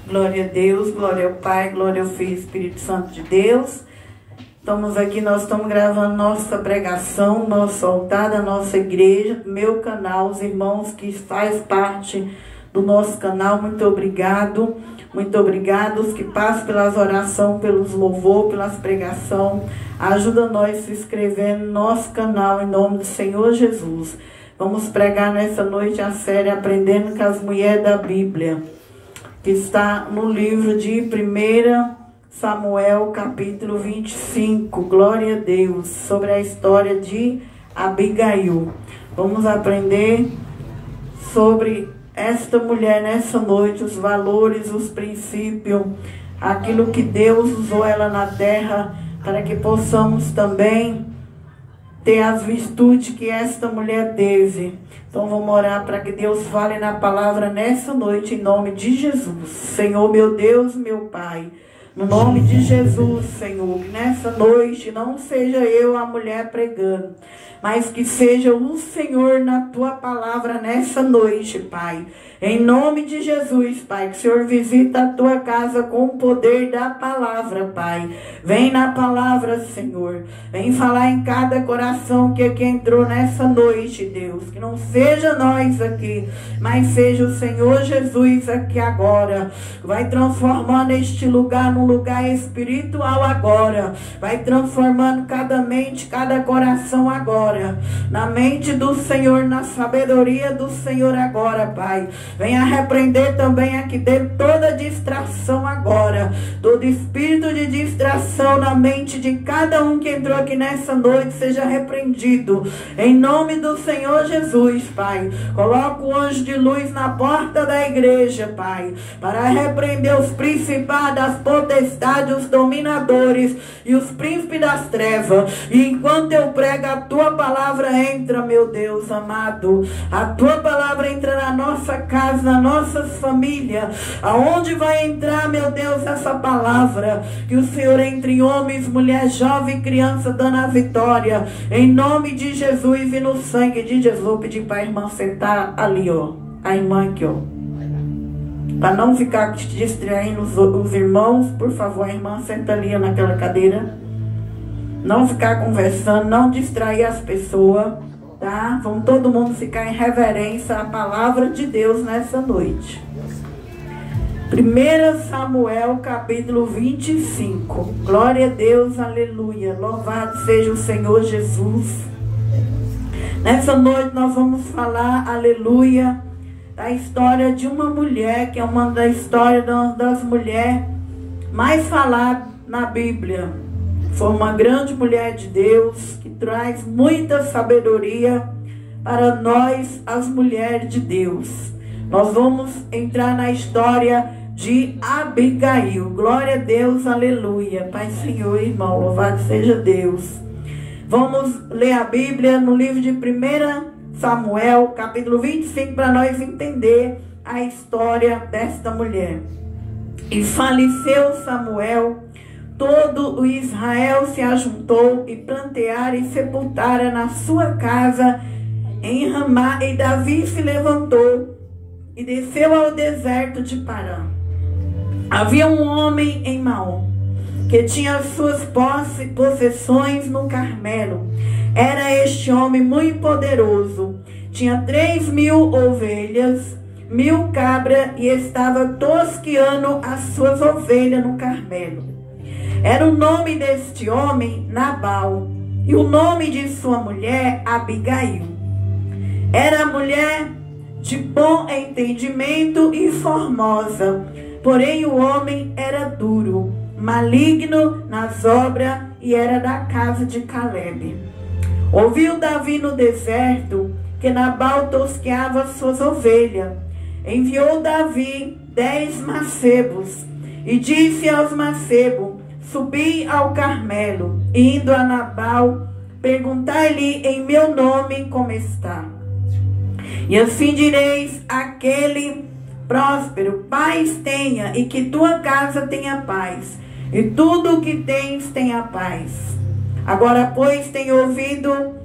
Glória a Deus, glória ao Pai, glória ao Filho e Espírito Santo de Deus. Estamos aqui, nós estamos gravando nossa pregação, nosso altar da nossa igreja, meu canal, os irmãos que fazem parte do nosso canal, muito obrigado. Muito obrigado, os que passam pelas orações, pelos louvor, pelas pregações. Ajuda nós a se inscrever no nosso canal, em nome do Senhor Jesus. Vamos pregar nessa noite a série Aprendendo com as Mulheres da Bíblia, que está no livro de 1 Samuel, capítulo 25. Glória a Deus, sobre a história de Abigail. Vamos aprender sobre esta mulher nessa noite, os valores, os princípios, aquilo que Deus usou ela na terra, para que possamos também ter as virtudes que esta mulher teve. Então vamos orar para que Deus fale na palavra nessa noite, em nome de Jesus. Senhor, meu Deus, meu Pai, no nome de Jesus, Senhor, que nessa noite não seja eu a mulher pregando, mas que seja o Senhor na tua palavra nessa noite, Pai. Em nome de Jesus, Pai, que o Senhor visita a tua casa com o poder da palavra, Pai. Vem na palavra, Senhor. Vem falar em cada coração que aqui entrou nessa noite, Deus. Que não seja nós aqui, mas seja o Senhor Jesus aqui agora. Vai transformando este lugar num lugar espiritual agora. Vai transformando cada mente, cada coração agora. Na mente do Senhor, na sabedoria do Senhor agora, Pai. Venha repreender também aqui dentro toda distração agora. Todo espírito de distração na mente de cada um que entrou aqui nessa noite seja repreendido. Em nome do Senhor Jesus, Pai. Coloca o anjo de luz na porta da igreja, Pai, para repreender os principados, as potestades, os dominadores e os príncipes das trevas. E enquanto eu prego, a tua palavra entra, meu Deus amado. A tua palavra entra na nossa casa, na nossas famílias. Aonde vai entrar, meu Deus, essa palavra? Que o Senhor entre em homens, mulher, jovem, criança, dando a vitória. Em nome de Jesus e no sangue de Jesus. Vou pedir para a irmã sentar ali, ó. A irmã aqui, ó. Para não ficar distraindo os irmãos, por favor, a irmã senta ali naquela cadeira. Não ficar conversando, não distrair as pessoas, tá? Vamos todo mundo ficar em reverência à palavra de Deus nessa noite. 1 Samuel, capítulo 25. Glória a Deus, aleluia. Louvado seja o Senhor Jesus. Nessa noite nós vamos falar, aleluia, da história de uma mulher, que é uma das histórias das mulheres mais faladas na Bíblia. Foi uma grande mulher de Deus, que traz muita sabedoria para nós, as mulheres de Deus. Nós vamos entrar na história de Abigail. Glória a Deus, aleluia. Pai, Senhor, irmão, louvado seja Deus. Vamos ler a Bíblia no livro de 1 Samuel, capítulo 25, para nós entender a história desta mulher. E faleceu Samuel, todo o Israel se ajuntou e planteara e sepultara na sua casa em Ramá, e Davi se levantou e desceu ao deserto de Parã. Havia um homem em Maom, que tinha suas possessões no Carmelo. Era este homem muito poderoso. Tinha 3.000 ovelhas, 1.000 cabras, e estava tosqueando as suas ovelhas no Carmelo. Era o nome deste homem Nabal, e o nome de sua mulher Abigail. Era mulher de bom entendimento e formosa, porém o homem era duro, maligno nas obras, e era da casa de Caleb. Ouviu Davi no deserto que Nabal tosqueava suas ovelhas. Enviou Davi 10 mancebos e disse aos mancebos: subi ao Carmelo, indo a Nabal, perguntai-lhe em meu nome como está. E assim direis àquele próspero: paz tenha, e que tua casa tenha paz, e tudo o que tens tenha paz. Agora, pois, tenho ouvido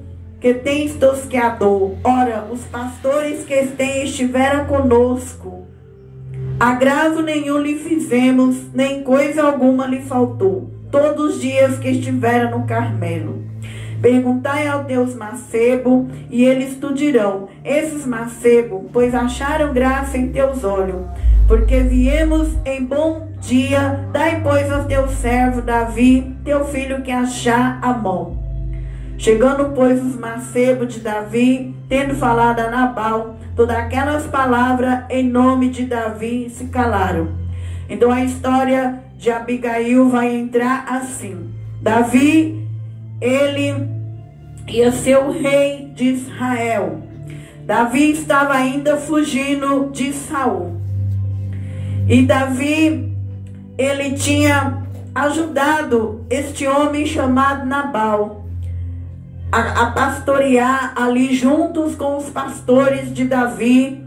que tens tosqueador. Ora, os pastores que estiveram conosco agravo nenhum lhe fizemos, nem coisa alguma lhe faltou, todos os dias que estivera no Carmelo. Perguntai ao teus mancebos, e eles te dirão, esses mancebos, pois acharam graça em teus olhos, porque viemos em bom dia, dai, pois, ao teu servo Davi, teu filho, que achar a mão. Chegando, pois, os mancebos de Davi, tendo falado a Nabal, todas aquelas palavras em nome de Davi, se calaram. Então a história de Abigail vai entrar assim. Davi, ele ia ser o rei de Israel. Davi estava ainda fugindo de Saul. E Davi, ele tinha ajudado este homem chamado Nabal a pastorear ali juntos com os pastores de Davi.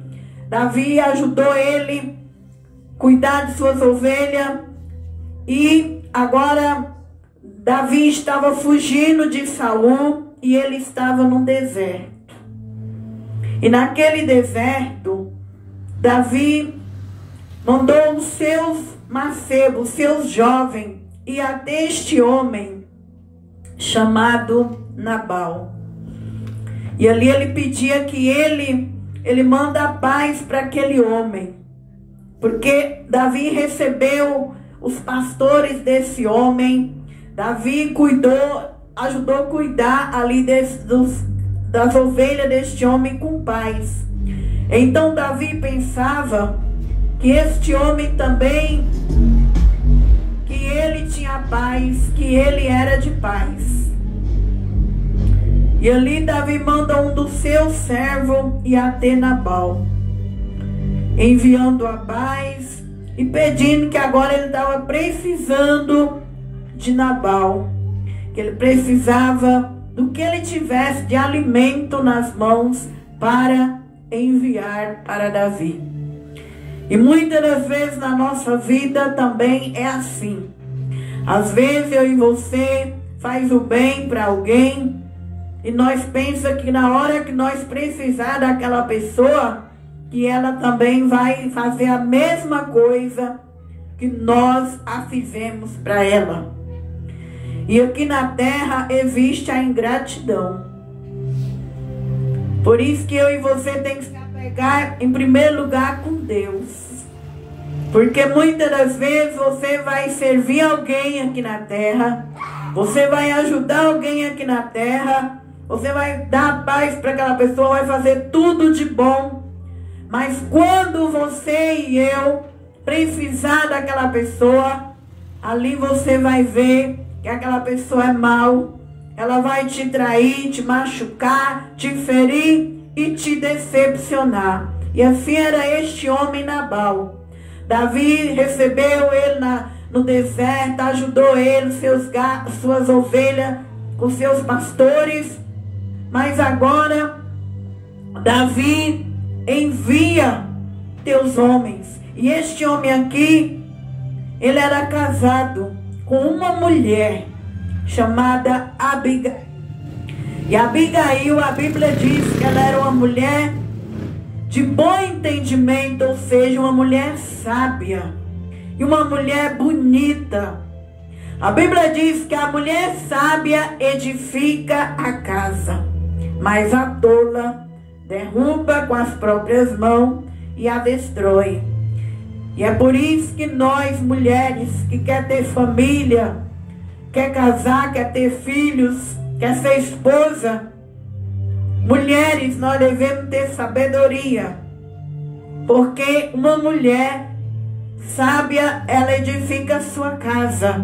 Davi ajudou ele a cuidar de suas ovelhas. E agora Davi estava fugindo de Saul e ele estava num deserto. E naquele deserto, Davi mandou os seus mancebos, seus jovens, e até este homem chamado Nabal. E ali ele pedia que ele manda a paz para aquele homem. Porque Davi recebeu os pastores desse homem. Davi ajudou a cuidar ali das ovelhas deste homem com paz. Então Davi pensava que este homem também, que ele tinha paz, que ele era de paz. E ali Davi manda um dos seus servos ir até Nabal, enviando a paz e pedindo que agora ele estava precisando de Nabal, que ele precisava do que ele tivesse de alimento nas mãos para enviar para Davi. E muitas das vezes na nossa vida também é assim. Às vezes eu e você faz o bem para alguém e nós pensamos que na hora que nós precisar daquela pessoa, que ela também vai fazer a mesma coisa que nós a fizemos para ela. E aqui na terra existe a ingratidão. Por isso que eu e você tem que se apegar em primeiro lugar com Deus. Porque muitas das vezes você vai servir alguém aqui na terra, você vai ajudar alguém aqui na terra, você vai dar paz para aquela pessoa, vai fazer tudo de bom. Mas quando você e eu precisar daquela pessoa, ali você vai ver que aquela pessoa é mal. Ela vai te trair, te machucar, te ferir e te decepcionar. E assim era este homem Nabal. Davi recebeu ele no deserto, ajudou ele, suas ovelhas, com seus pastores. Mas agora Davi envia teus homens. E este homem aqui, ele era casado com uma mulher chamada Abigail. E Abigail, a Bíblia diz que ela era uma mulher de bom entendimento, ou seja, uma mulher sábia e uma mulher bonita. A Bíblia diz que a mulher sábia edifica a casa, mas a tola derruba com as próprias mãos e a destrói. E é por isso que nós, mulheres que quer ter família, quer casar, quer ter filhos, quer ser esposa, mulheres, nós devemos ter sabedoria. Porque uma mulher sábia, ela edifica a sua casa.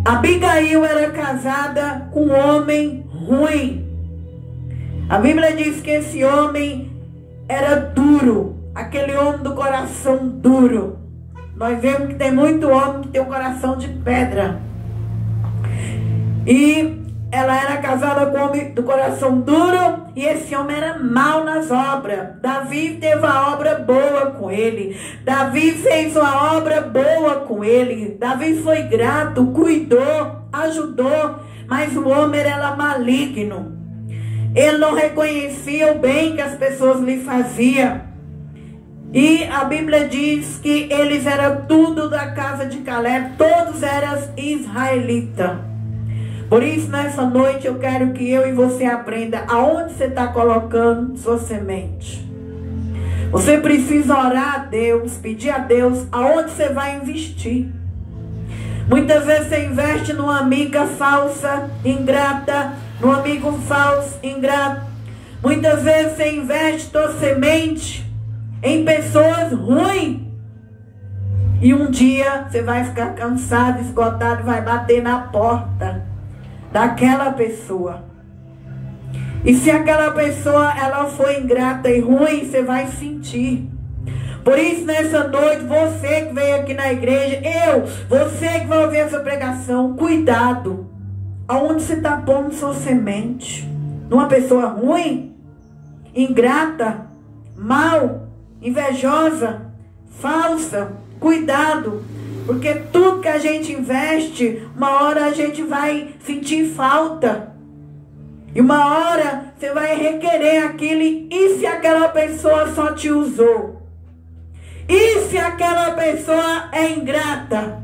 Abigail era casada com um homem ruim. A Bíblia diz que esse homem era duro. Aquele homem do coração duro. Nós vemos que tem muito homem que tem um coração de pedra. E ela era casada com um homem do coração duro. E esse homem era mau nas obras. Davi teve uma obra boa com ele. Davi fez uma obra boa com ele. Davi foi grato, cuidou, ajudou. Mas o homem era maligno. Ele não reconhecia o bem que as pessoas lhe faziam. E a Bíblia diz que eles eram tudo da casa de Caleb, todos eram israelitas. Por isso, nessa noite, eu quero que eu e você aprenda aonde você está colocando sua semente. Você precisa orar a Deus, pedir a Deus aonde você vai investir. Muitas vezes você investe numa amiga falsa, ingrata, num amigo falso, ingrato. Muitas vezes você investe sua semente em pessoas ruins. E um dia você vai ficar cansado, esgotado, vai bater na porta daquela pessoa. E se aquela pessoa ela for ingrata e ruim, você vai sentir. Por isso, nessa noite, você que veio aqui na igreja, você que vai ouvir essa pregação, cuidado. Aonde você está pondo sua semente? Numa pessoa ruim, ingrata, mal, invejosa, falsa? Cuidado, porque tudo que a gente investe, uma hora a gente vai sentir falta. E uma hora você vai requerer aquilo. E se aquela pessoa só te usou? E se aquela pessoa é ingrata?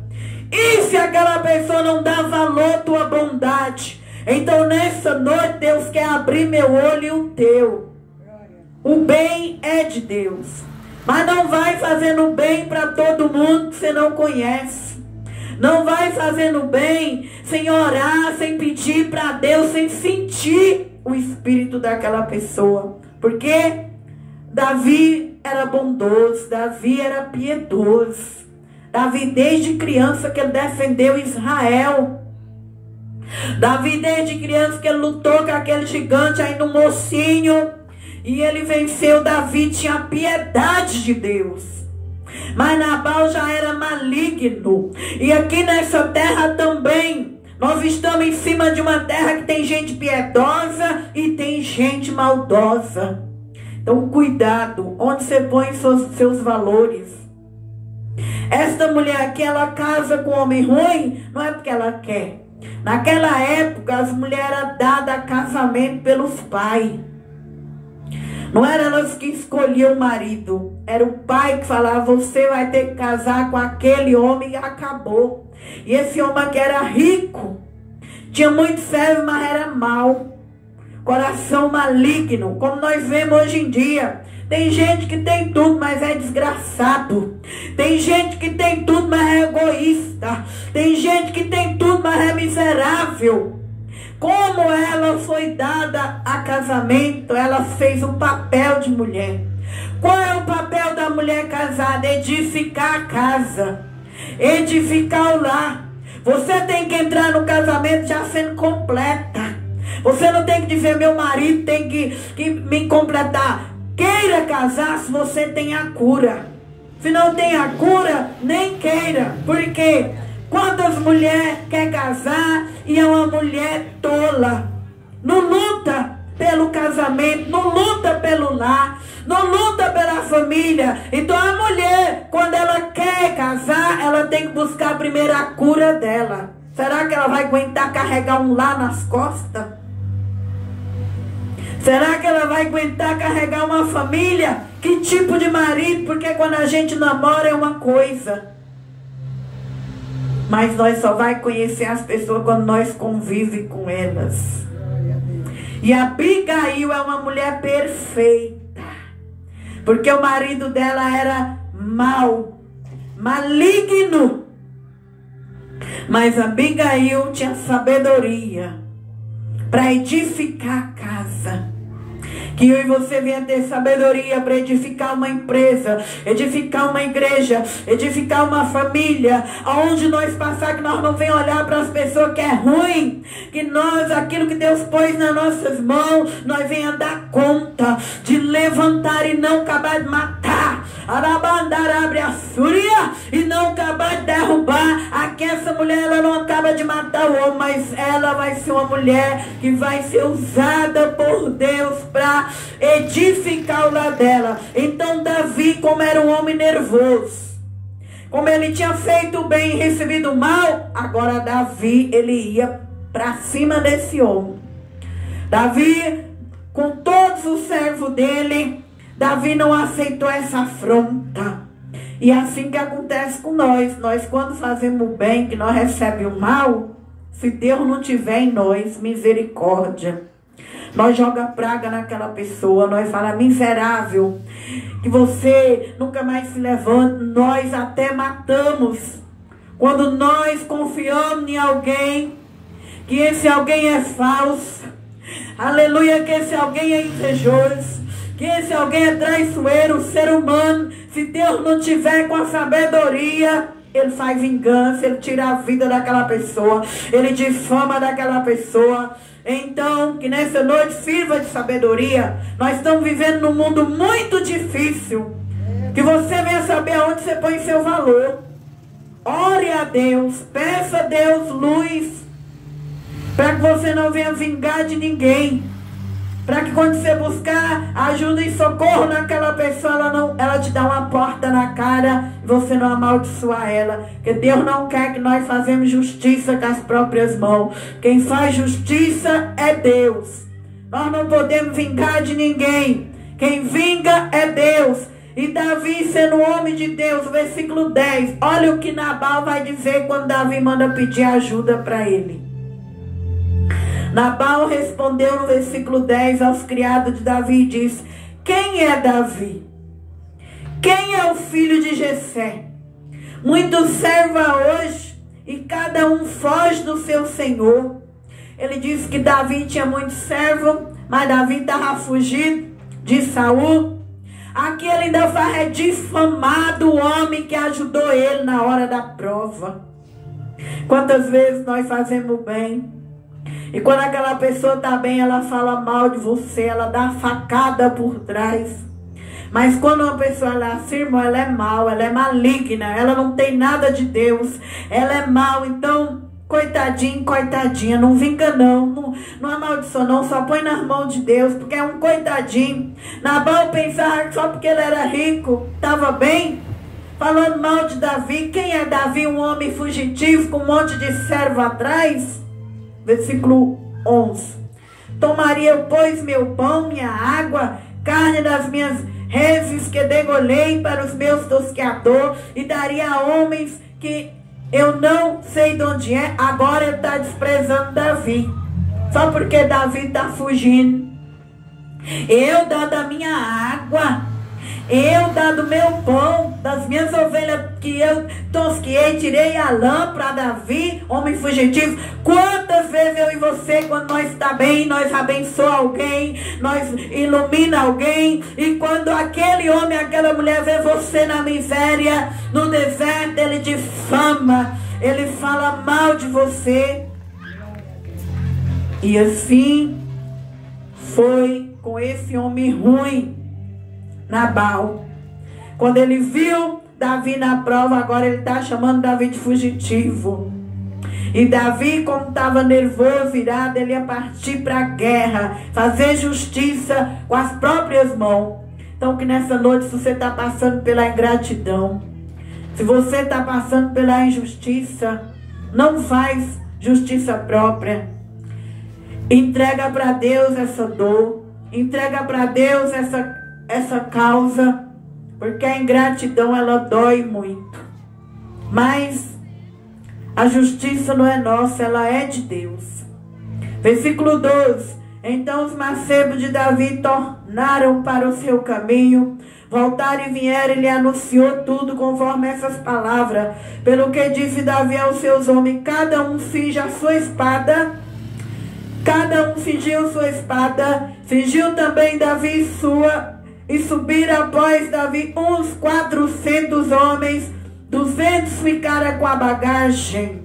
E se aquela pessoa não dá valor à tua bondade? Então nessa noite Deus quer abrir meu olho e o teu. O bem é de Deus. Mas não vai fazendo bem para todo mundo que você não conhece. Não vai fazendo bem sem orar, sem pedir para Deus, sem sentir o espírito daquela pessoa. Porque Davi era bondoso, Davi era piedoso. Davi desde criança que ele defendeu Israel. Davi desde criança que ele lutou com aquele gigante aí no mocinho. E ele venceu. Davi tinha piedade de Deus. Mas Nabal já era maligno. E aqui nessa terra também. Nós estamos em cima de uma terra que tem gente piedosa e tem gente maldosa. Então cuidado. Onde você põe seus valores. Esta mulher aqui, ela casa com um homem ruim. Não é porque ela quer. Naquela época as mulheres eram dadas a casamento pelos pais. Não eram elas que escolhiam o marido. Era o pai que falava, você vai ter que casar com aquele homem e acabou. E esse homem aqui era rico. Tinha muito servo, mas era mau. Coração maligno, como nós vemos hoje em dia. Tem gente que tem tudo, mas é desgraçado. Tem gente que tem tudo, mas é egoísta. Tem gente que tem tudo, mas é miserável. Como ela foi dada a casamento, ela fez um papel de mulher. Qual é o papel da mulher casada? Edificar a casa, edificar o lar. Você tem que entrar no casamento já sendo completa. Você não tem que dizer, meu marido tem que me completar. Queira casar se você tem a cura. Se não tem a cura, nem queira. Por quê? Quantas mulheres querem casar e é uma mulher tola? Não luta pelo casamento, não luta pelo lar, não luta pela família. Então a mulher, quando ela quer casar, ela tem que buscar primeiro a cura dela. Será que ela vai aguentar carregar um lar nas costas? Será que ela vai aguentar carregar uma família? Que tipo de marido? Porque quando a gente namora é uma coisa. Mas nós só vai conhecer as pessoas quando nós convivemos com elas. E a Abigail é uma mulher perfeita. Porque o marido dela era mau, maligno. Mas a Abigail tinha sabedoria para edificar a casa. Que eu e você venha ter sabedoria para edificar uma empresa, edificar uma igreja, edificar uma família. Aonde nós passar, que nós não venhamos olhar para as pessoas que é ruim. Que nós, aquilo que Deus pôs nas nossas mãos, nós venhamos dar conta de levantar e não acabar de matar. Arabandar abre a súria e não acabar de derrubar. Aqui essa mulher, ela não acaba de matar o homem, mas ela vai ser uma mulher que vai ser usada por Deus para edificar o lar dela. Então Davi, como era um homem nervoso, como ele tinha feito o bem e recebido o mal, agora Davi, ele ia para cima desse homem. Davi, com todos os servos dele, Davi não aceitou essa afronta. E é assim que acontece com nós. Nós quando fazemos o bem, que nós recebemos o mal, se Deus não tiver em nós misericórdia, nós joga praga naquela pessoa, nós fala miserável, que você nunca mais se levanta, nós até matamos. Quando nós confiamos em alguém, que esse alguém é falso, aleluia, que esse alguém é invejoso, que esse alguém é traiçoeiro, ser humano, se Deus não tiver com a sabedoria, ele faz vingança, ele tira a vida daquela pessoa, ele difama daquela pessoa. Então, que nessa noite sirva de sabedoria. Nós estamos vivendo num mundo muito difícil. Que você venha saber aonde você põe seu valor. Ore a Deus, peça a Deus luz, para que você não venha vingar de ninguém. Para que quando você buscar ajuda e socorro naquela pessoa, ela te dá uma porta na cara e você não amaldiçoar ela. Porque Deus não quer que nós façamos justiça com as próprias mãos. Quem faz justiça é Deus. Nós não podemos vingar de ninguém. Quem vinga é Deus. E Davi, sendo homem de Deus, versículo 10. Olha o que Nabal vai dizer quando Davi manda pedir ajuda para ele. Nabal respondeu no versículo 10 aos criados de Davi e disse: quem é Davi? Quem é o filho de Jessé? Muitos servam hoje e cada um foge do seu senhor. Ele disse que Davi tinha muitos servos, mas Davi estava fugindo de Saul. Aqui ele ainda faz difamado o homem que ajudou ele na hora da prova. Quantas vezes nós fazemos bem? E quando aquela pessoa está bem, ela fala mal de você, ela dá facada por trás. Mas quando uma pessoa ela afirma, ela é mal, ela é maligna, ela não tem nada de Deus, ela é mal. Então, coitadinho, coitadinha, não vinga não amaldiçoa não, só põe nas mãos de Deus, porque é um coitadinho. Nabal pensava que só porque ele era rico, estava bem, falando mal de Davi. Quem é Davi? Um homem fugitivo com um monte de servo atrás? Versículo 11. Tomaria, pois, meu pão, minha água, carne das minhas reses que degolhei para os meus tosqueadores, e daria a homens que eu não sei de onde é. Agora ele está desprezando Davi, só porque Davi está fugindo. Eu dado a minha água, eu dado meu pão, das minhas ovelhas que eu tosquei, tirei a lã para Davi, homem fugitivo. Quantas vezes eu e você, quando nós está bem, nós abençoa alguém, nós ilumina alguém, e quando aquele homem, aquela mulher vê você na miséria, no deserto, ele difama, ele fala mal de você. E assim foi com esse homem ruim, Nabal. Quando ele viu Davi na prova, agora ele está chamando Davi de fugitivo. E Davi, como estava nervoso, irado, ele ia partir para a guerra, fazer justiça com as próprias mãos. Então que nessa noite, se você está passando pela ingratidão, se você está passando pela injustiça, não faz justiça própria. Entrega para Deus essa dor, entrega para Deus essa causa, porque a ingratidão ela dói muito. Mas a justiça não é nossa, ela é de Deus. Versículo 12. Então os mancebos de Davi tornaram para o seu caminho, voltaram e vieram, e lhe anunciou tudo conforme essas palavras. Pelo que disse Davi aos seus homens: cada um cinja a sua espada. Cada um cingiu sua espada, cingiu também Davi sua, e subiram após Davi uns 400 homens, 200 ficaram com a bagagem.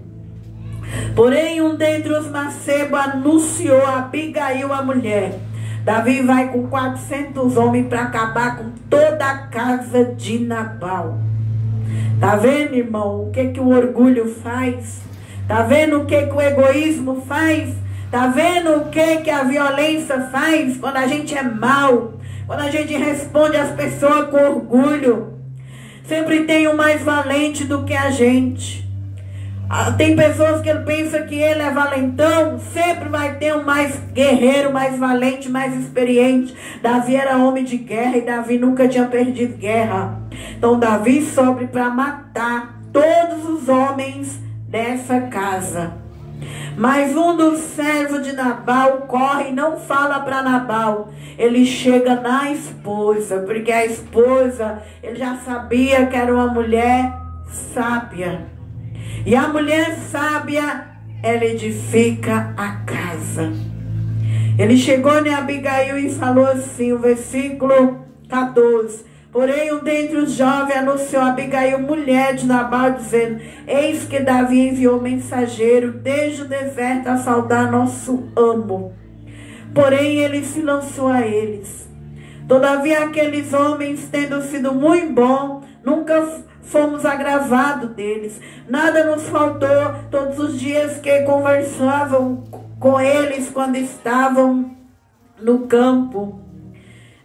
Porém, um dentre os mancebos anunciou a Abigail, a mulher: Davi vai com 400 homens para acabar com toda a casa de Nabal. Tá vendo, irmão, o que o orgulho faz? Tá vendo o que o egoísmo faz? Tá vendo o que a violência faz? Quando a gente é mau, quando a gente responde às pessoas com orgulho. Sempre tem um mais valente do que a gente. Tem pessoas que ele pensa que ele é valentão, sempre vai ter um mais guerreiro, mais valente, mais experiente. Davi era homem de guerra e Davi nunca tinha perdido guerra. Então Davi sobe para matar todos os homens dessa casa. Mas um dos servos de Nabal corre e não fala para Nabal. Ele chega na esposa, porque a esposa, ele já sabia que era uma mulher sábia. E a mulher sábia, ela edifica a casa. Ele chegou em Abigail e falou assim, o versículo 14. Porém, um dentre os jovens anunciou a Abigail, mulher de Nabal, dizendo: eis que Davi enviou mensageiro desde o deserto a saudar nosso amo. Porém, ele se lançou a eles. Todavia, aqueles homens, tendo sido muito bons, nunca fomos agravados deles. Nada nos faltou todos os dias que conversavam com eles quando estavam no campo.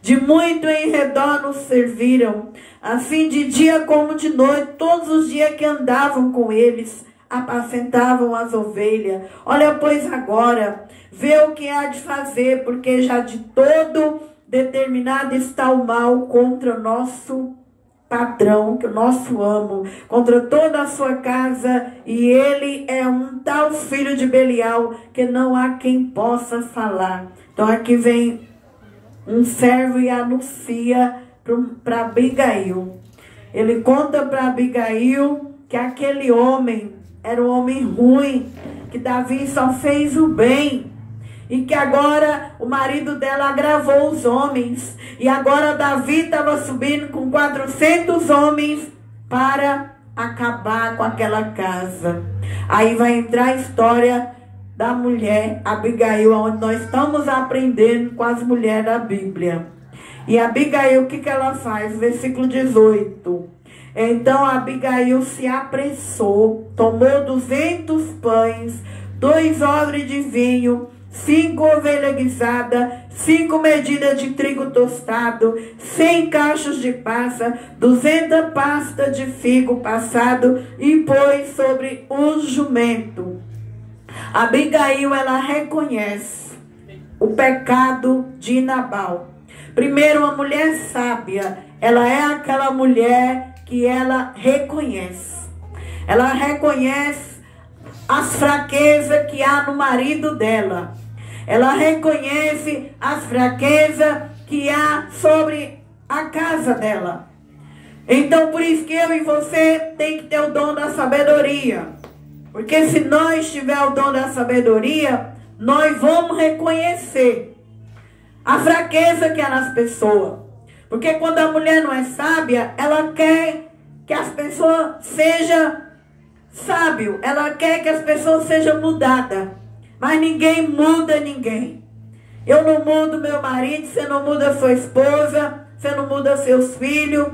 De muito em redor nos serviram, assim de dia como de noite, todos os dias que andavam com eles, apacentavam as ovelhas. Olha, pois agora, vê o que há de fazer, porque já de todo determinado está o mal contra o nosso patrão, que o nosso amo, contra toda a sua casa, e ele é um tal filho de Belial, que não há quem possa falar. Então aqui vem um servo e anuncia para Abigail. Ele conta para Abigail que aquele homem era um homem ruim, que Davi só fez o bem, e que agora o marido dela agravou os homens, e agora Davi estava subindo com 400 homens para acabar com aquela casa. Aí vai entrar a história da mulher Abigail, onde nós estamos aprendendo com as mulheres da Bíblia. E Abigail, o que ela faz? Versículo 18. Então Abigail se apressou, tomou 200 pães, 2 odres de vinho, 5 ovelhas guisadas, 5 medidas de trigo tostado, 100 cachos de passa, 200 pastas de figo passado, e pôs sobre o jumento. Abigail, ela reconhece o pecado de Nabal. Primeiro, uma mulher sábia, ela é aquela mulher que ela reconhece. Ela reconhece as fraquezas que há no marido dela. Ela reconhece as fraquezas que há sobre a casa dela. Então, por isso que eu e você tem que ter o dom da sabedoria. Porque se nós tiver o dom da sabedoria, nós vamos reconhecer a fraqueza que há nas pessoas. Porque quando a mulher não é sábia, ela quer que as pessoas sejam sábias. Ela quer que as pessoas sejam mudadas. Mas ninguém muda ninguém. Eu não mudo meu marido, você não muda sua esposa, você não muda seus filhos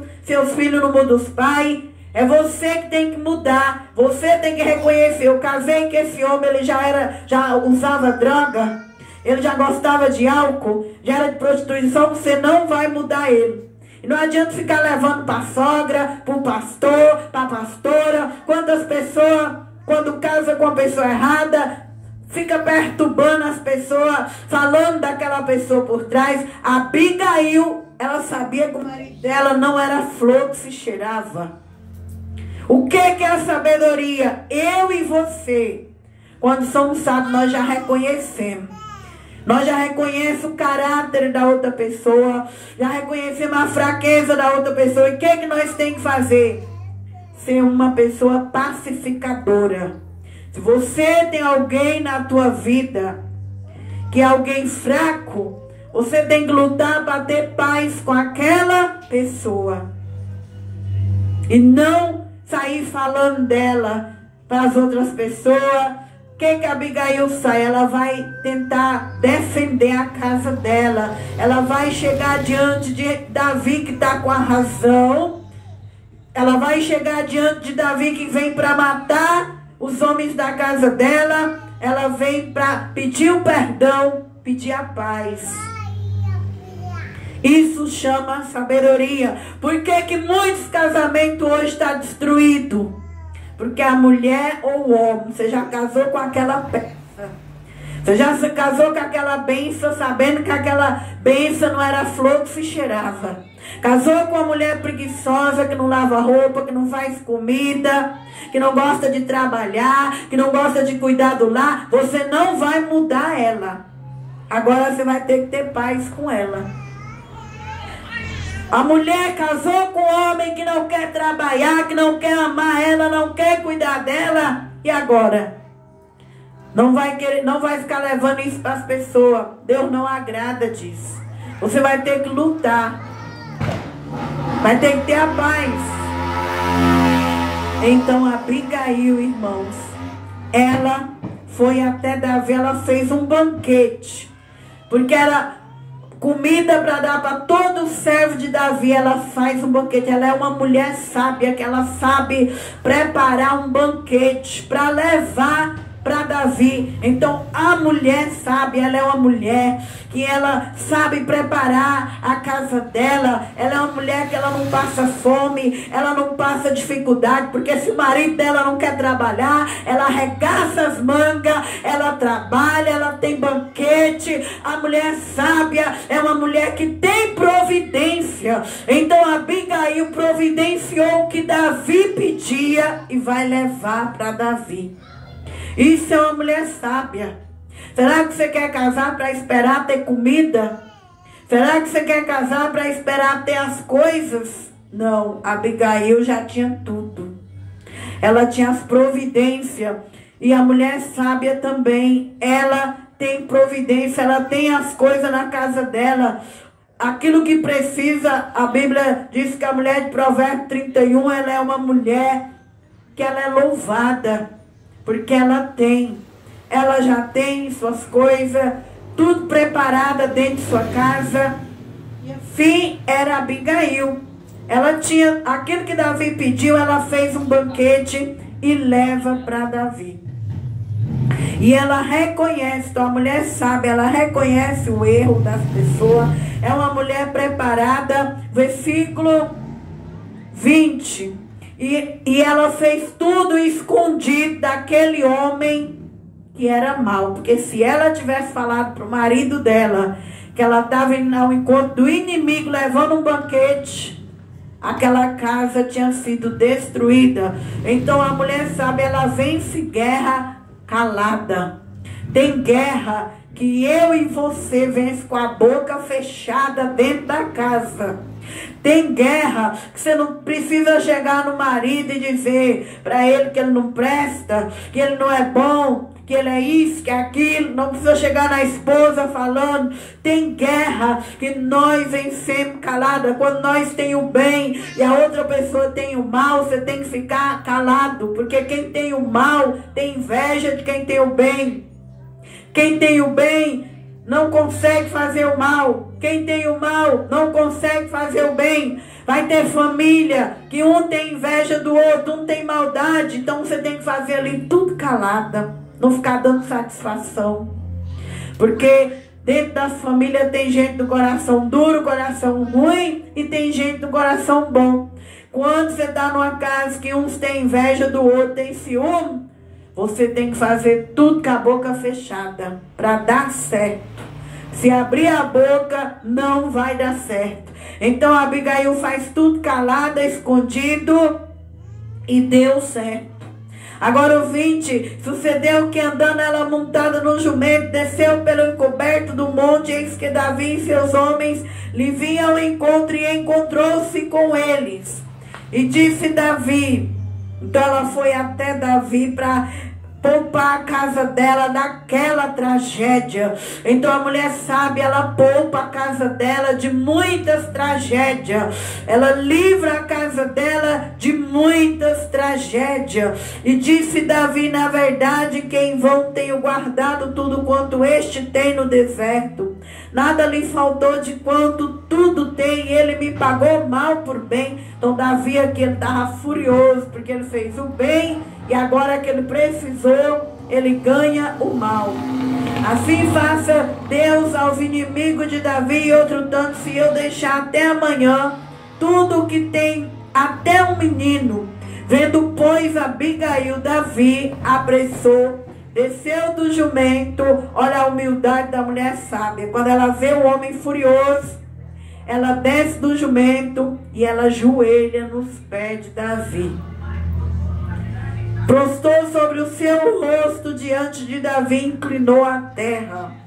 não mudam os pais. É você que tem que mudar. Você tem que reconhecer. Eu casei com esse homem, ele já usava droga, ele já gostava de álcool, já era de prostituição. Você não vai mudar ele. E não adianta ficar levando para a sogra, para o pastor, para a pastora. Quantas pessoas, quando casa com a pessoa errada, fica perturbando as pessoas, falando daquela pessoa por trás. A Abigail, ela sabia que o marido dela não era flor que se cheirava. O que é a sabedoria? Eu e você, quando somos sábios, nós já reconhecemos. Nós já reconhecemos o caráter da outra pessoa, já reconhecemos a fraqueza da outra pessoa. E o que é que nós temos que fazer? Ser uma pessoa pacificadora. Se você tem alguém na tua vida, que é alguém fraco, você tem que lutar para ter paz com aquela pessoa. E não sair falando dela para as outras pessoas. O que a Abigail sai? Ela vai tentar defender a casa dela. Ela vai chegar diante de Davi, que está com a razão. Ela vai chegar diante de Davi, que vem para matar os homens da casa dela. Ela vem para pedir o perdão, pedir a paz. Isso chama sabedoria. Por que muitos casamentos hoje estão destruídos? Porque a mulher ou o homem, você já casou com aquela peça. Você já se casou com aquela benção, sabendo que aquela benção não era flor que se cheirava. Casou com uma mulher preguiçosa, que não lava roupa, que não faz comida, que não gosta de trabalhar, que não gosta de cuidar do lar. Você não vai mudar ela. Agora você vai ter que ter paz com ela. A mulher casou com um homem que não quer trabalhar, que não quer amar ela, não quer cuidar dela. E agora? Não vai ficar levando isso para as pessoas. Deus não agrada disso. Você vai ter que lutar. Vai ter que ter a paz. Então Abigail, irmãos, ela foi até Davi, ela fez um banquete. Porque era comida para dar para todo o servo de Davi. Ela faz um banquete. Ela é uma mulher sábia, que ela sabe preparar um banquete para levar para Davi. Então a mulher sábia, ela é uma mulher que ela sabe preparar a casa dela. Ela é uma mulher que ela não passa fome, ela não passa dificuldade, porque se o marido dela não quer trabalhar, ela arregaça as mangas, ela trabalha, ela tem banquete. A mulher sábia é uma mulher que tem providência. Então Abigail providenciou o que Davi pedia e vai levar para Davi. Isso é uma mulher sábia. Será que você quer casar para esperar ter comida? Será que você quer casar para esperar ter as coisas? Não, Abigail já tinha tudo. Ela tinha as providências. E a mulher sábia também, ela tem providência, ela tem as coisas na casa dela. Aquilo que precisa, a Bíblia diz que a mulher de Provérbios 31, ela é uma mulher que ela é louvada. Porque ela já tem suas coisas, tudo preparada dentro de sua casa. E assim era Abigail. Ela tinha aquilo que Davi pediu, ela fez um banquete e leva para Davi. E ela reconhece, então a mulher sabe, ela reconhece o erro das pessoas. É uma mulher preparada, versículo 20. E ela fez tudo escondido daquele homem que era mau. Porque se ela tivesse falado para o marido dela que ela estava indo ao encontro do inimigo levando um banquete, aquela casa tinha sido destruída. Então a mulher sabe, ela vence guerra calada. Tem guerra que eu e você vence com a boca fechada dentro da casa. Tem guerra que você não precisa chegar no marido e dizer para ele que ele não presta, que ele não é bom, que ele é isso, que é aquilo. Não precisa chegar na esposa falando. Tem guerra que nós vencemos calada. Quando nós tem o bem e a outra pessoa tem o mal, você tem que ficar calado. Porque quem tem o mal tem inveja de quem tem o bem. Quem tem o bem não consegue fazer o mal. Quem tem o mal não consegue fazer o bem. Vai ter família que um tem inveja do outro, um tem maldade. Então você tem que fazer ali tudo calada. Não ficar dando satisfação. Porque dentro das famílias tem gente do coração duro, coração ruim, e tem gente do coração bom. Quando você está numa casa que uns tem inveja do outro, tem ciúme, você tem que fazer tudo com a boca fechada para dar certo. Se abrir a boca, não vai dar certo. Então Abigail faz tudo calada, escondido, e deu certo. Agora o 20, sucedeu que andando ela montada no jumento, desceu pelo encoberto do monte, eis que Davi e seus homens lhe vinham ao encontro, e encontrou-se com eles. E disse Davi, então ela foi até Davi para poupar a casa dela daquela tragédia. Então a mulher sabe, ela poupa a casa dela de muitas tragédias. Ela livra a casa dela de muitas tragédias. E disse Davi, na verdade, que em vão tenho guardado tudo quanto este tem no deserto. Nada lhe faltou de quanto tudo tem, e ele me pagou mal por bem. Então Davi aqui estava furioso, porque ele fez o bem, e agora que ele precisou, ele ganha o mal. Assim faça Deus aos inimigos de Davi, e outro tanto, se eu deixar até amanhã tudo o que tem, até um menino, Vendo, pois, Abigail, Davi apressou, desceu do jumento. Olha a humildade da mulher sábia. Quando ela vê o homem furioso, ela desce do jumento e ela ajoelha nos pés de Davi. Prostou sobre o seu rosto diante de Davi, inclinou a terra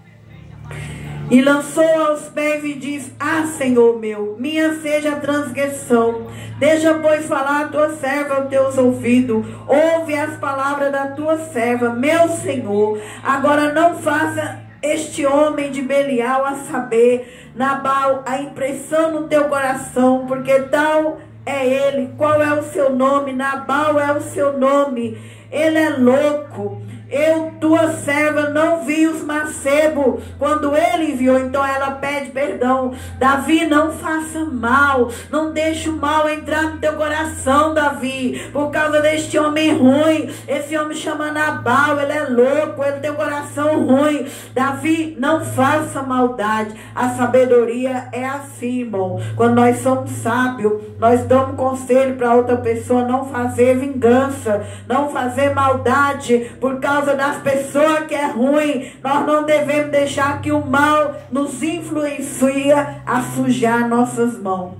e lançou aos pés e diz: Ah, Senhor meu, minha seja a transgressão. Deixa, pois, falar a tua serva aos teus ouvidos. Ouve as palavras da tua serva, meu Senhor. Agora não faça este homem de Belial, a saber, Nabal, a impressão no teu coração, porque tal é ele. Qual é o seu nome? Nabal é o seu nome. Ele é louco. Eu, tua serva, não vi os macebos quando ele enviou. Então ela pede perdão. Davi, não faça mal. Não deixe o mal entrar no teu coração, Davi. Por causa deste homem ruim. Esse homem chama Nabal. Ele é louco. Ele tem o coração ruim. Davi, não faça maldade. A sabedoria é assim, irmão. Quando nós somos sábios, nós damos conselho para outra pessoa não fazer vingança. Não fazer maldade. Por causa das pessoas que é ruim, nós não devemos deixar que o mal nos influencie a sujar nossas mãos.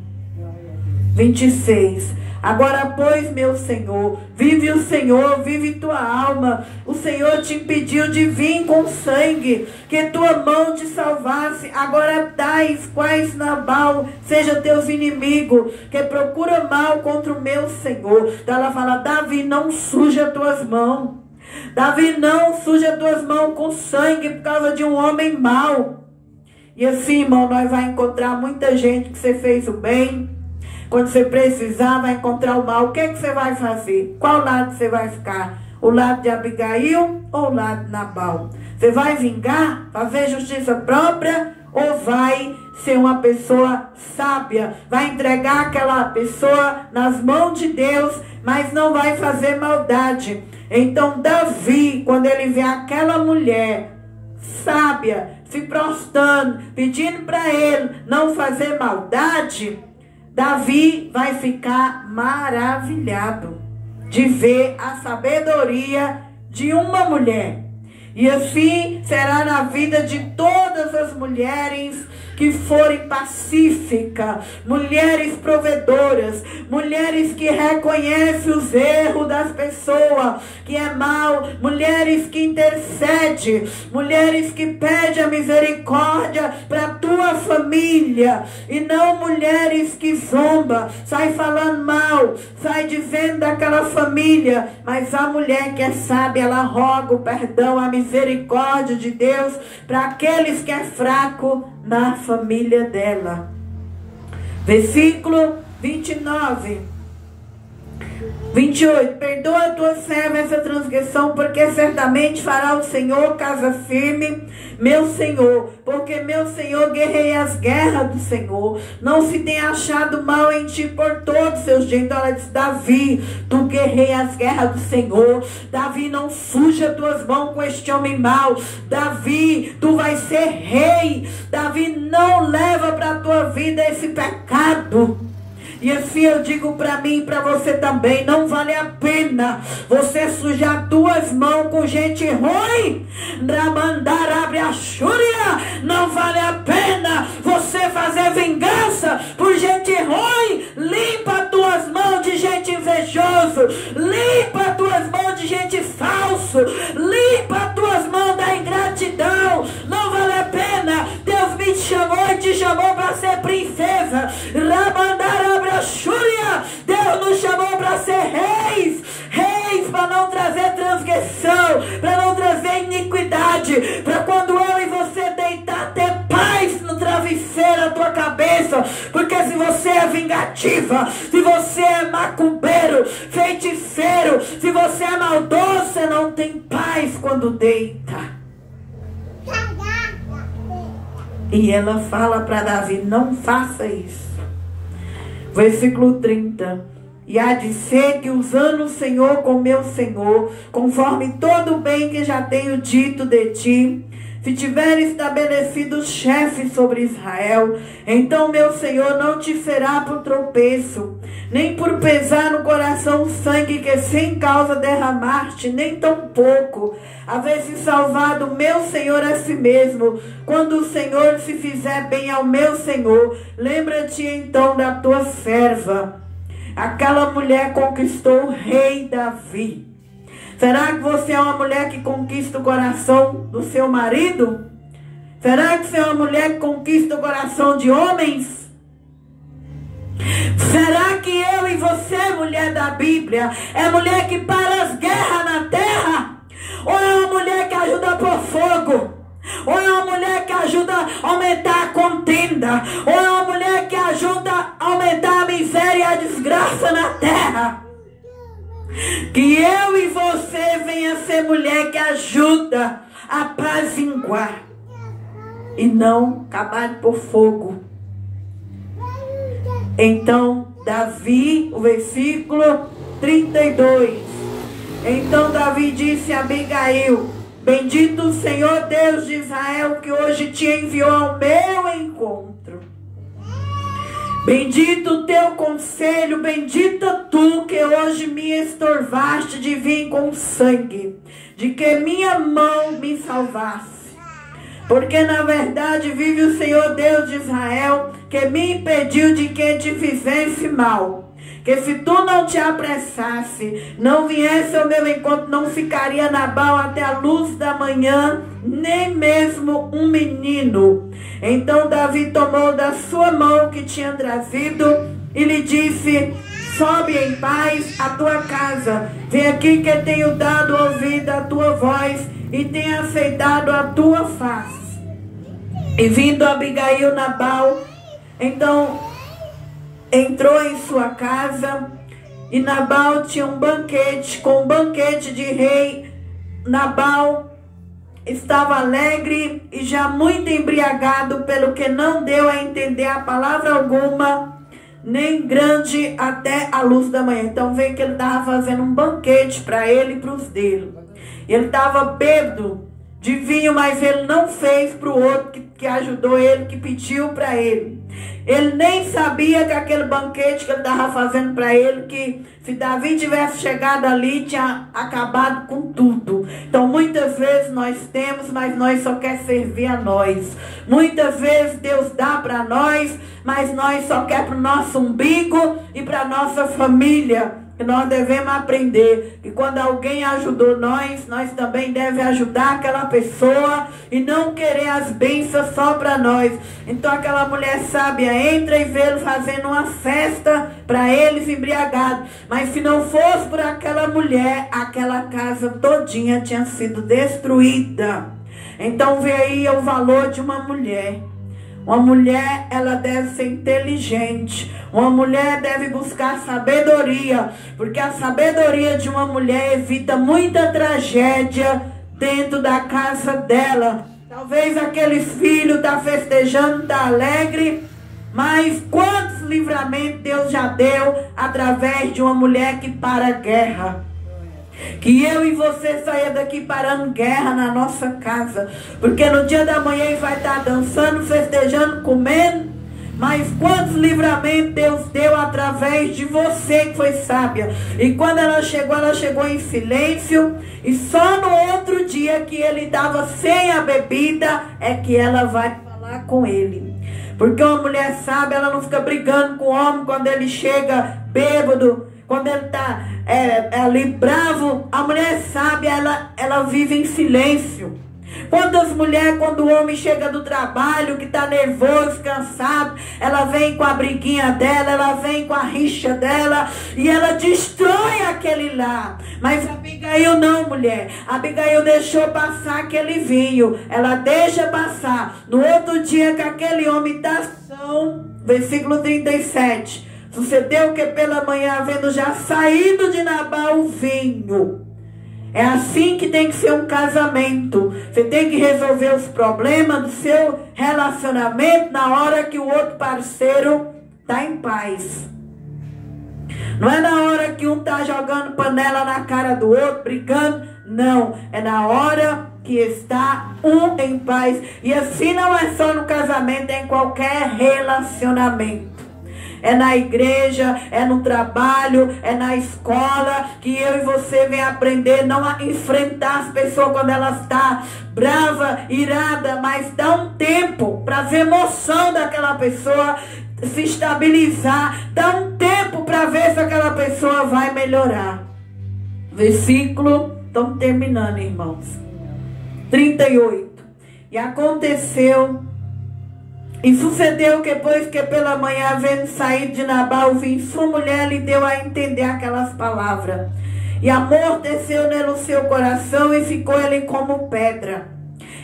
26. Agora, pois, meu Senhor, vive o Senhor, vive tua alma. O Senhor te impediu de vir com sangue, que tua mão te salvasse. Agora tais quais Nabal seja teus inimigos, que procura mal contra o meu Senhor. Então ela fala: Davi, não suja tuas mãos. Davi, não suja tuas mãos com sangue por causa de um homem mau. E assim, irmão, nós vamos encontrar muita gente que você fez o bem. Quando você precisar, vai encontrar o mal. O que é que você vai fazer? Qual lado você vai ficar? O lado de Abigail ou o lado de Nabal? Você vai vingar? Fazer justiça própria? Ou vai ser uma pessoa sábia? Vai entregar aquela pessoa nas mãos de Deus, mas não vai fazer maldade. Então Davi, quando ele vê aquela mulher sábia se prostrando, pedindo para ele não fazer maldade, Davi vai ficar maravilhado de ver a sabedoria de uma mulher. E assim será na vida de todas as mulheres que forem pacíficas, mulheres provedoras, mulheres que reconhecem os erros das pessoas, que é mal, mulheres que intercedem, mulheres que pedem a misericórdia para a tua família, e não mulheres que zombam, sai falando mal, sai dizendo daquela família, mas a mulher que é sábia, ela roga o perdão, a misericórdia de Deus para aqueles que é fraco na família dela. Versículo 29. 28. Perdoa a tua serva essa transgressão, porque certamente fará o Senhor casa firme, meu Senhor, porque meu Senhor guerreia as guerras do Senhor, não se tem achado mal em ti por todos os seus dias. Então ela diz: Davi, tu guerreia as guerras do Senhor. Davi, não suja tuas mãos com este homem mau. Davi, tu vai ser rei. Davi, não leva para a tua vida esse pecado. E assim eu digo para mim e para você também: não vale a pena você sujar tuas mãos com gente ruim. Não vale a pena você fazer vingança por gente ruim. Limpa tuas mãos de gente invejoso. Limpa tuas mãos de gente falso. Limpa tuas mãos da ingratidão. Não vale a pena. Deus me chamou e te chamou para ser princesa. Deus nos chamou para ser reis. Reis para não trazer transgressão, para não trazer iniquidade, para quando eu e você deitar, ter paz no travesseiro da tua cabeça. Porque se você é vingativa, se você é macumbeiro, feiticeiro, se você é maldoso, você não tem paz quando deita. E ela fala para Davi: não faça isso. Versículo 30. E há de ser que usando o Senhor com meu Senhor, conforme todo o bem que já tenho dito de ti, se tiver estabelecido chefe sobre Israel, então meu Senhor não te será por tropeço, nem por pesar no coração o sangue que sem causa derramaste, nem tampouco haver se salvado meu Senhor a si mesmo. Quando o Senhor se fizer bem ao meu Senhor, lembra-te então da tua serva. Aquela mulher conquistou o rei Davi. Será que você é uma mulher que conquista o coração do seu marido? Será que você é uma mulher que conquista o coração de homens? Será que eu e você, mulher da Bíblia, é mulher que para as guerras na terra? Ou é uma mulher que ajuda por fogo? Ou é uma mulher que ajuda a aumentar a contenda? Ou é uma mulher que ajuda a aumentar a miséria e a desgraça na terra? Que eu e você venha ser mulher que ajuda a apaziguar e não acabar por fogo. Então, Davi, o versículo 32. Então Davi disse a Abigail: bendito o Senhor Deus de Israel, que hoje te enviou ao meu encontro. Bendito o teu conselho, bendita tu que hoje me estorvaste de vir com sangue, de que minha mão me salvasse. Porque na verdade vive o Senhor Deus de Israel, que me impediu de que te fizesse mal. Que se tu não te apressasse, não viesse ao meu encontro, não ficaria Nabal até a luz da manhã, nem mesmo um menino. Então Davi tomou da sua mão que tinha trazido e lhe disse: sobe em paz à tua casa, vem aqui que tenho dado ouvido à tua voz e tenho aceitado a tua face. E vindo Abigail, Nabal, então entrou em sua casa, e Nabal tinha um banquete, com um banquete de rei. Nabal estava alegre e já muito embriagado, pelo que não deu a entender a palavra alguma, nem grande até a luz da manhã. Então vê que ele estava fazendo um banquete para ele e para os dele. Ele estava bêbado de vinho, mas ele não fez para o outro que ajudou ele, que pediu para ele. Ele nem sabia que aquele banquete que ele estava fazendo para ele, que se Davi tivesse chegado ali, tinha acabado com tudo. Então muitas vezes nós temos, mas nós só quer servir a nós. Muitas vezes Deus dá para nós, mas nós só quer para o nosso umbigo e para a nossa família. Que nós devemos aprender que quando alguém ajudou nós também devemos ajudar aquela pessoa e não querer as bênçãos só para nós. Então aquela mulher sábia entra e vê ele fazendo uma festa para eles embriagados. Mas se não fosse por aquela mulher, aquela casa todinha tinha sido destruída. Então vê aí o valor de uma mulher. Uma mulher, ela deve ser inteligente. Uma mulher deve buscar sabedoria, porque a sabedoria de uma mulher evita muita tragédia dentro da casa dela. Talvez aqueles filhos tá festejando, tá alegre, mas quantos livramentos Deus já deu através de uma mulher que para a guerra. Que eu e você saia daqui parando guerra na nossa casa, porque no dia da manhã vai estar dançando, festejando, comendo. Mas quantos livramentos Deus deu através de você que foi sábia. E quando ela chegou em silêncio. E só no outro dia que ele estava sem a bebida é que ela vai falar com ele. Porque uma mulher sábia, ela não fica brigando com o homem quando ele chega bêbado, quando ele está ali bravo. A mulher sábia, ela vive em silêncio. Quantas mulheres, quando o homem chega do trabalho, que está nervoso, cansado, ela vem com a briguinha dela, ela vem com a rixa dela, e ela destrói aquele lar. Mas Abigail não, mulher. Abigail deixou passar aquele vinho. Ela deixa passar. No outro dia que aquele homem está são, versículo 37, sucedeu que pela manhã, havendo já saído de Nabal o vinho. É assim que tem que ser um casamento. Você tem que resolver os problemas do seu relacionamento na hora que o outro parceiro está em paz. Não é na hora que um está jogando panela na cara do outro, brigando. Não, é na hora que está um em paz. E assim não é só no casamento, é em qualquer relacionamento. É na igreja, é no trabalho, é na escola, que eu e você vem aprender não a enfrentar as pessoas quando elas estão brava, irada, mas dá um tempo para as emoções daquela pessoa se estabilizar, dá um tempo para ver se aquela pessoa vai melhorar. Versículo, estamos terminando, irmãos. 38. E aconteceu, e sucedeu que depois que pela manhã, havendo saído de Nabal, vinha sua mulher, lhe deu a entender aquelas palavras. E amorteceu nele o seu coração e ficou ele como pedra.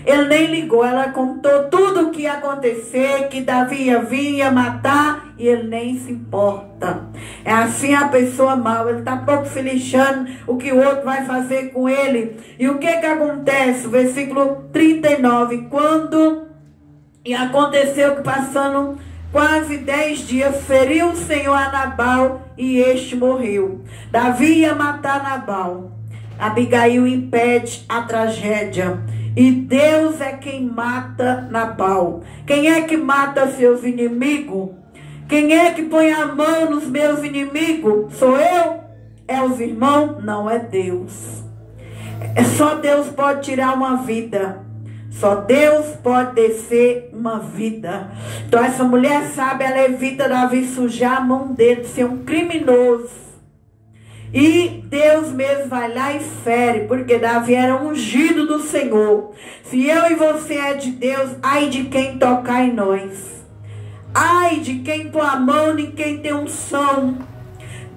Ele nem ligou, ela contou tudo o que ia acontecer, que Davi ia vir, ia matar, e ele nem se importa. É assim a pessoa mal, ele está pouco se lixando o que o outro vai fazer com ele. E o que acontece? Versículo 39, e aconteceu que passando quase 10 dias, feriu o Senhor a Nabal e este morreu. Davi ia matar Nabal. Abigail impede a tragédia. E Deus é quem mata Nabal. Quem é que mata seus inimigos? Quem é que põe a mão nos meus inimigos? Sou eu? É os irmãos? Não, é Deus. Só Deus pode tirar uma vida. Só Deus pode descer uma vida. Então essa mulher sabe, ela evita Davi sujar a mão dele, ser um criminoso. E Deus mesmo vai lá e fere, porque Davi era ungido do Senhor. Se eu e você é de Deus, ai de quem tocar em nós. Ai de quem pôr a mão em quem tem unção.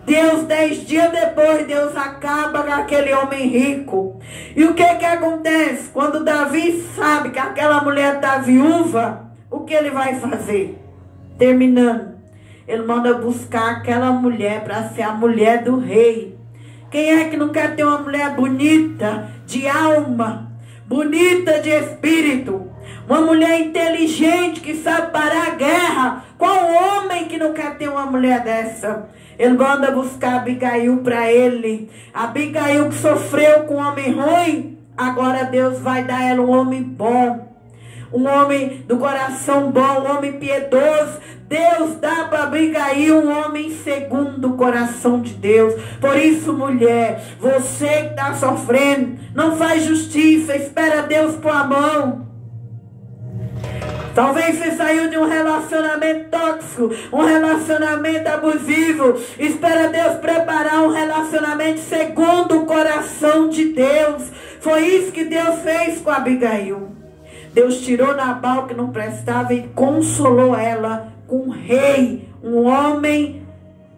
Deus, 10 dias depois, Deus acaba com aquele homem rico. E o que acontece? Quando Davi sabe que aquela mulher está viúva, o que ele vai fazer? Terminando. Ele manda buscar aquela mulher para ser a mulher do rei. Quem é que não quer ter uma mulher bonita, de alma, bonita de espírito? Uma mulher inteligente que sabe parar a guerra. Qual homem que não quer ter uma mulher dessa? Ele manda buscar Abigail para ele. Abigail que sofreu com um homem ruim, agora Deus vai dar ela um homem bom. Um homem do coração bom, um homem piedoso. Deus dá para Abigail um homem segundo o coração de Deus. Por isso, mulher, você que está sofrendo, não faz justiça, espera Deus pôr a mão. Talvez você saiu de um relacionamento tóxico, um relacionamento abusivo. Espera Deus preparar um relacionamento segundo o coração de Deus. Foi isso que Deus fez com Abigail. Deus tirou Nabal que não prestava e consolou ela com um rei, um homem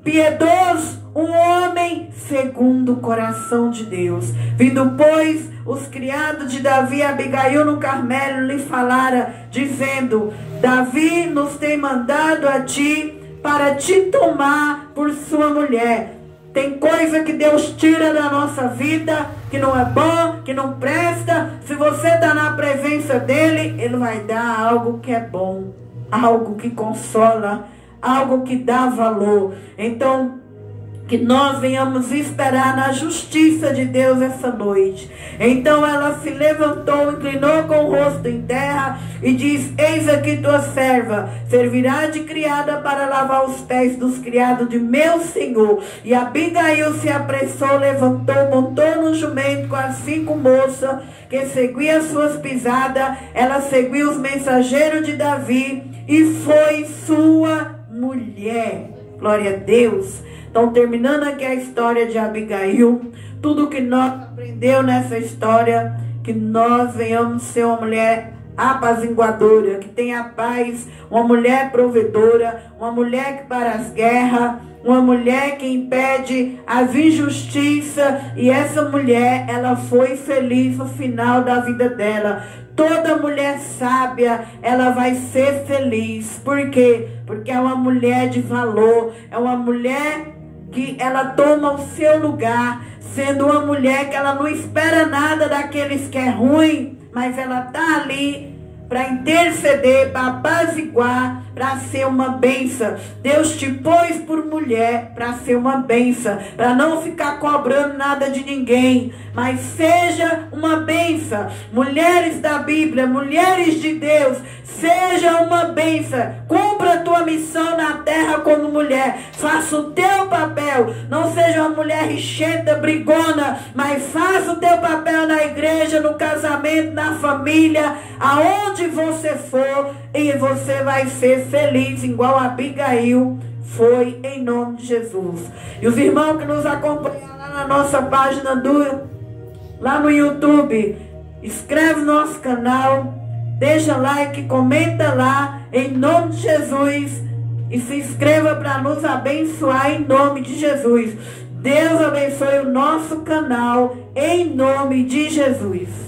piedoso, um homem segundo o coração de Deus. Vindo, pois, os criados de Davi, Abigail no Carmelo, lhe falaram, dizendo, Davi nos tem mandado a ti para te tomar por sua mulher. Tem coisa que Deus tira da nossa vida, que não é bom, que não presta. Se você está na presença dele, ele vai dar algo que é bom, algo que consola, algo que dá valor. Então, que nós venhamos esperar na justiça de Deus essa noite. Então ela se levantou, inclinou com o rosto em terra e diz, eis aqui tua serva, servirá de criada para lavar os pés dos criados de meu senhor. E Abigail se apressou, levantou, montou no jumento com as 5 moças que seguiam as suas pisadas. Ela seguiu os mensageiros de Davi e foi sua mulher. Glória a Deus. Então, terminando aqui a história de Abigail, tudo que nós aprendemos nessa história, que nós venhamos ser uma mulher apaziguadora, que tenha paz, uma mulher provedora, uma mulher que para as guerras, uma mulher que impede as injustiças, e essa mulher, ela foi feliz no final da vida dela. Toda mulher sábia, ela vai ser feliz. Por quê? Porque é uma mulher de valor, é uma mulher que ela toma o seu lugar, sendo uma mulher que ela não espera nada daqueles que é ruim, mas ela está ali para interceder, para apaziguar, para ser uma bênção. Deus te pôs por mulher para ser uma bênção, para não ficar cobrando nada de ninguém, mas seja uma bênção. Mulheres da Bíblia, mulheres de Deus, seja uma bênção. Cumpra a tua missão na terra como mulher. Faça o teu papel. Não seja uma mulher richenta, brigona, mas faça o teu papel na igreja, no casamento, na família, aonde você for, e você vai ser feliz, igual a Abigail foi, em nome de Jesus. E os irmãos que nos acompanham lá na nossa página lá no YouTube, inscreve no nosso canal, deixa like, comenta lá, em nome de Jesus, e se inscreva para nos abençoar em nome de Jesus. Deus abençoe o nosso canal em nome de Jesus.